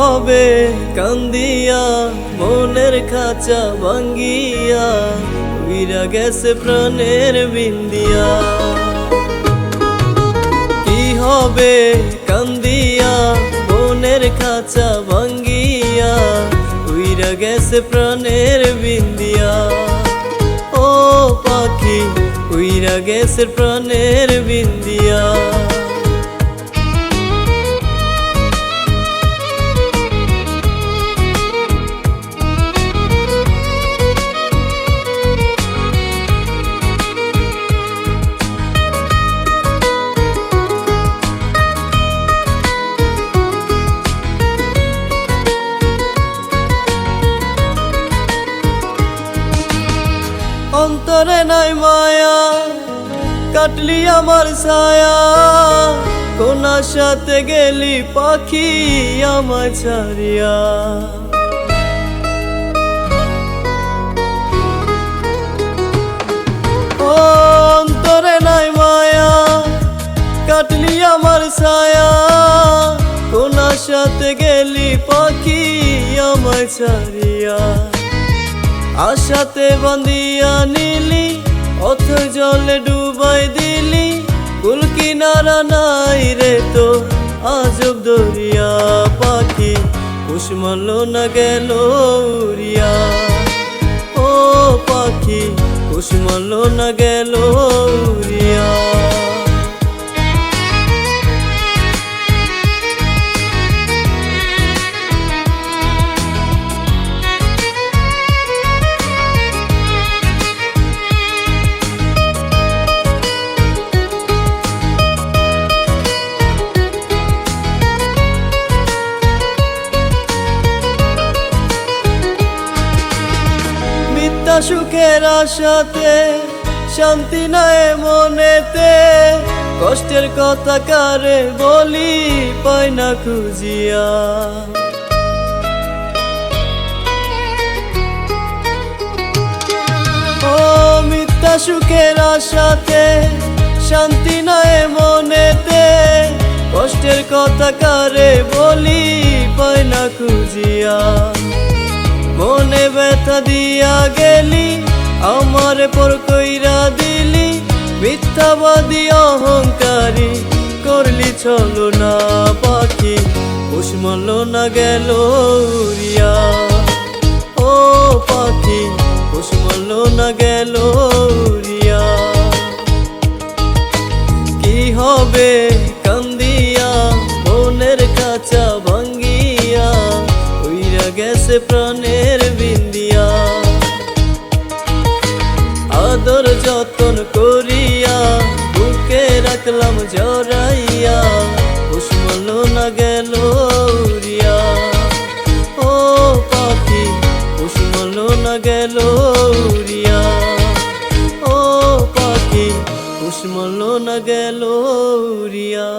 হবে কান্দিয়া মনের খাঁচা ভাঙ্গিয়া উইরা গেছে প্রাণের বিন্দিয়া। কি হবে কান্দিয়া মনের খাঁচা ভাঙ্গিয়া উইরা গেছে প্রাণের বিন্দিয়া। ও পাখি উইরা গেছে প্রাণের বিন্দিয়া। অন্তরে নাই মায়া কাটলি আমার ছায়া, কোন আশাতে গেলি পাখি আমার ছাড়িয়া। অন্তরে নাই মায়া কাটলি আমার ছায়া, কোন আশাতে গেলি পাখি আমার ছাড়িয়া। আশাতে বান্ধিয়া নিলি অথ জলে ডুবাই দিলি, কুল কিনারা নাই রে তো আজব দরিয়া। পাখি কুসুমাল না গেল উড়িয়া, ও পাখি কুসুমাল না গেল উড়িয়া। সুখের আশাতে শান্তি নাই মনেতে, কষ্টের কথা কারে বলি পাই না খুঁজিয়া। ও মিথ্যা সুখের আশাতে শান্তি নাই মনেতে, কষ্টের কথা কারে বলি পাই না খুঁজিয়া। মনে ব্যথা দিয়া গেলি আমার পর কইরা দিলি, মিথ্যাবাদী অহংকারী করলি চলো না। পাখি কুসুমাল না গেল উড়িয়া, ও পাখি কুসুমাল না গেল উড়িয়া। কি হবে কান্দিয়া মনের খাঁচা ভাঙ্গিয়া উইরা গেছে প্রাণের বিন্দিয়া। আদর যতন করিয়া বুকে রাখলাম জড়াইয়া, কুসুমাল না গেল উড়িয়া। ও পাখি কুসুমাল না গেল উড়িয়া, ও পাখি কুসুমাল না গেল উড়িয়া।